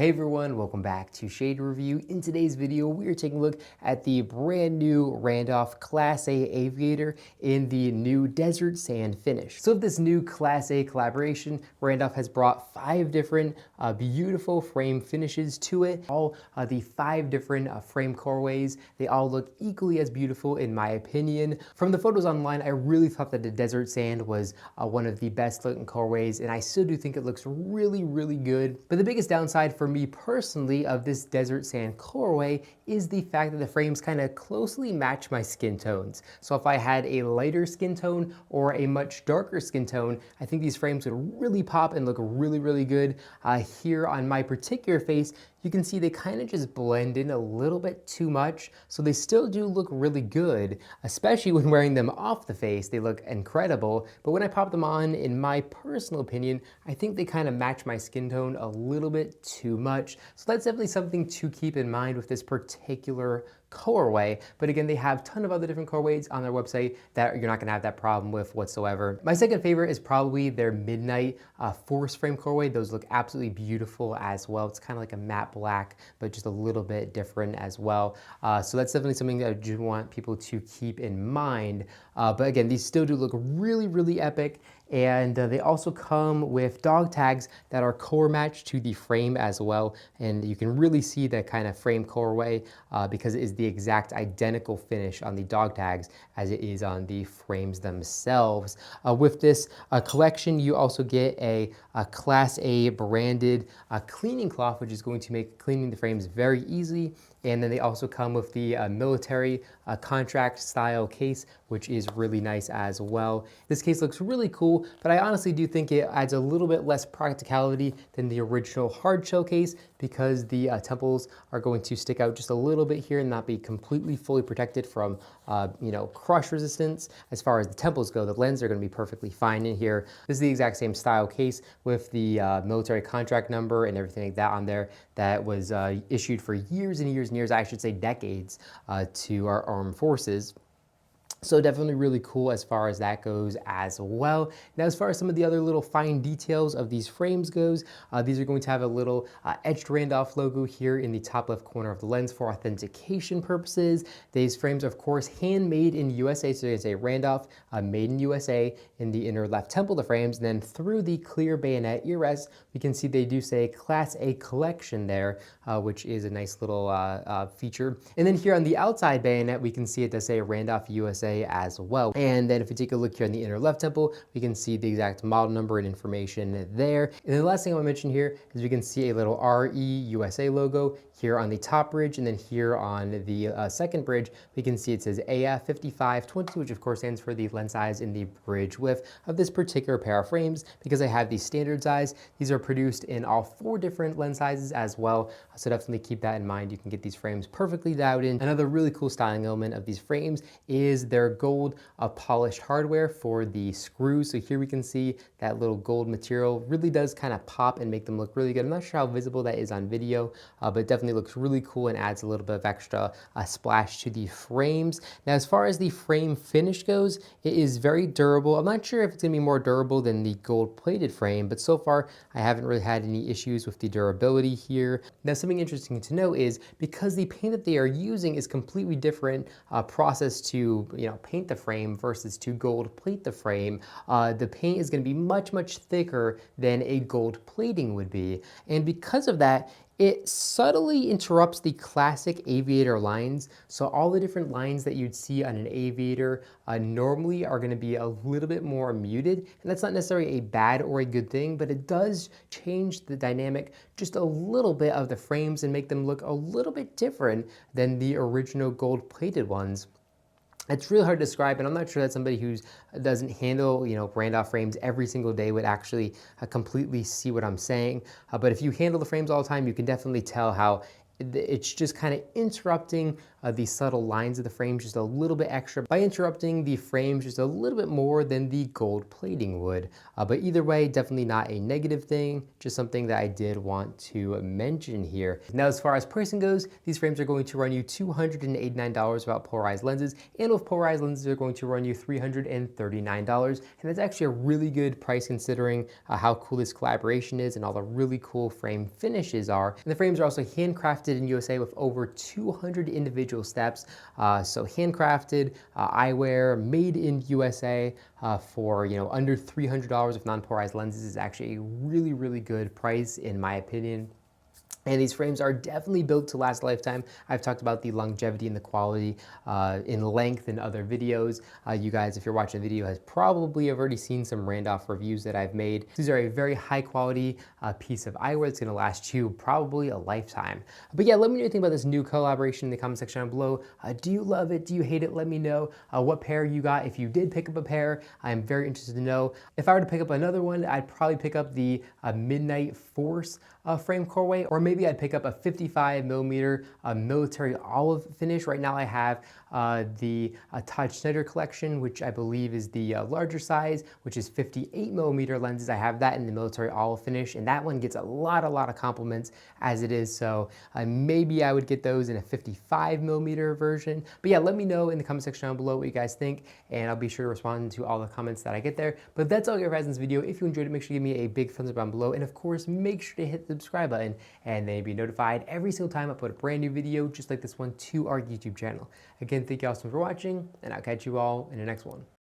Hey everyone, welcome back to Shade Review. In today's video, we are taking a look at the brand new Randolph Class A Aviator in the new desert sand finish. So with this new Class A collaboration, Randolph has brought 5 different beautiful frame finishes to it. All the 5 different frame colorways, they all look equally as beautiful in my opinion. From the photos online, I really thought that the desert sand was one of the best looking colorways, and I still do think it looks really, really good. But the biggest downside for me personally of this desert sand colorway is the fact that the frames kind of closely match my skin tones. So if I had a lighter skin tone or a much darker skin tone, I think these frames would really pop and look really, really good. Here on my particular face, you can see they kind of just blend in a little bit too much, so they still do look really good, especially when wearing them off the face. They look incredible, but when I pop them on, in my personal opinion, I think they kind of match my skin tone a little bit too much. So that's definitely something to keep in mind with this particular colorway. But again, they have a ton of other different colorways on their website that you're not gonna have that problem with whatsoever. My second favorite is probably their Midnight Forest Frame colorway. Those look absolutely beautiful as well. It's kind of like a matte black, but just a little bit different as well. So that's definitely something that I do want people to keep in mind. But again, these still do look really, really epic. And they also come with dog tags that are color matched to the frame as well. And you can really see that kind of frame colorway because it is the exact identical finish on the dog tags as it is on the frames themselves. With this collection, you also get a Class A branded cleaning cloth, which is going to make cleaning the frames very easy. And then they also come with the military contract style case, which is really nice as well. This case looks really cool, but I honestly do think it adds a little bit less practicality than the original hard shell case because the temples are going to stick out just a little bit here and not be completely fully protected from crush resistance. As far as the temples go, the lenses are going to be perfectly fine in here. This is the exact same style case with the military contract number and everything like that on there that was issued for years and years and years, I should say decades, to our armed forces. So definitely really cool as far as that goes as well. Now, as far as some of the other little fine details of these frames goes, these are going to have a little etched Randolph logo here in the top left corner of the lens for authentication purposes. These frames are, of course, handmade in USA, so they say Randolph, made in USA in the inner left temple of the frames. And then through the clear bayonet ear rest, we can see they do say Class A collection there, which is a nice little feature. And then here on the outside bayonet, we can see it does say Randolph USA as well. And then if we take a look here in the inner left temple, we can see the exact model number and information there. And then the last thing I want to mention here is we can see a little RE USA logo here on the top bridge, and then here on the second bridge, we can see it says AF 5520, which of course stands for the lens size in the bridge width of this particular pair of frames. Because I have the standard size, these are produced in all 4 different lens sizes as well, so definitely keep that in mind. You can get these frames perfectly dialed in. Another really cool styling element of these frames is their gold polished hardware for the screws. So here we can see that little gold material really does kind of pop and make them look really good. I'm not sure how visible that is on video, but definitely looks really cool and adds a little bit of extra splash to the frames. Now, as far as the frame finish goes, it is very durable. I'm not sure if it's gonna be more durable than the gold plated frame, but so far I haven't really had any issues with the durability here. Now, something interesting to know is because the paint that they are using is completely different process to paint the frame versus to gold plate the frame, the paint is going to be much, much thicker than a gold plating would be. And because of that, it subtly interrupts the classic Aviator lines. So all the different lines that you'd see on an Aviator normally are going to be a little bit more muted. And that's not necessarily a bad or a good thing, but it does change the dynamic just a little bit of the frames and make them look a little bit different than the original gold plated ones. It's really hard to describe, and I'm not sure that somebody who doesn't handle, Randolph frames every single day would actually completely see what I'm saying. But if you handle the frames all the time, you can definitely tell how it's just kind of interrupting the subtle lines of the frame just a little bit extra by interrupting the frames just a little bit more than the gold plating would. But either way, definitely not a negative thing, just something that I did want to mention here. Now, as far as pricing goes, these frames are going to run you $289 without polarized lenses, and with polarized lenses, they're going to run you $339. And that's actually a really good price considering how cool this collaboration is and all the really cool frame finishes are. And the frames are also handcrafted in USA with over 200 individual steps. So handcrafted eyewear made in USA for under $300 with non-polarized lenses is actually a really, really good price in my opinion. And these frames are definitely built to last a lifetime. I've talked about the longevity and the quality in length in other videos. You guys, if you're watching the video, has probably have already seen some Randolph reviews that I've made. These are a very high quality piece of eyewear that's gonna last you probably a lifetime. But yeah, let me know what you think about this new collaboration in the comment section down below. Do you love it? Do you hate it? Let me know what pair you got. If you did pick up a pair, I'm very interested to know. If I were to pick up another one, I'd probably pick up the Midnight Force frame colorway, or maybe I'd pick up a 55mm military olive finish. Right now I have the Todd Schneider collection, which I believe is the larger size, which is 58mm lenses. I have that in the military olive finish, and that one gets a lot of compliments as it is. So maybe I would get those in a 55mm version. But yeah, let me know in the comment section down below what you guys think, and I'll be sure to respond to all the comments that I get there. But that's all guys in this video. If you enjoyed it, make sure to give me a big thumbs up down below, and of course, make sure to hit the subscribe button, and then be notified every single time I put a brand new video just like this one to our YouTube channel. Again, thank you all so much for watching, and I'll catch you all in the next one.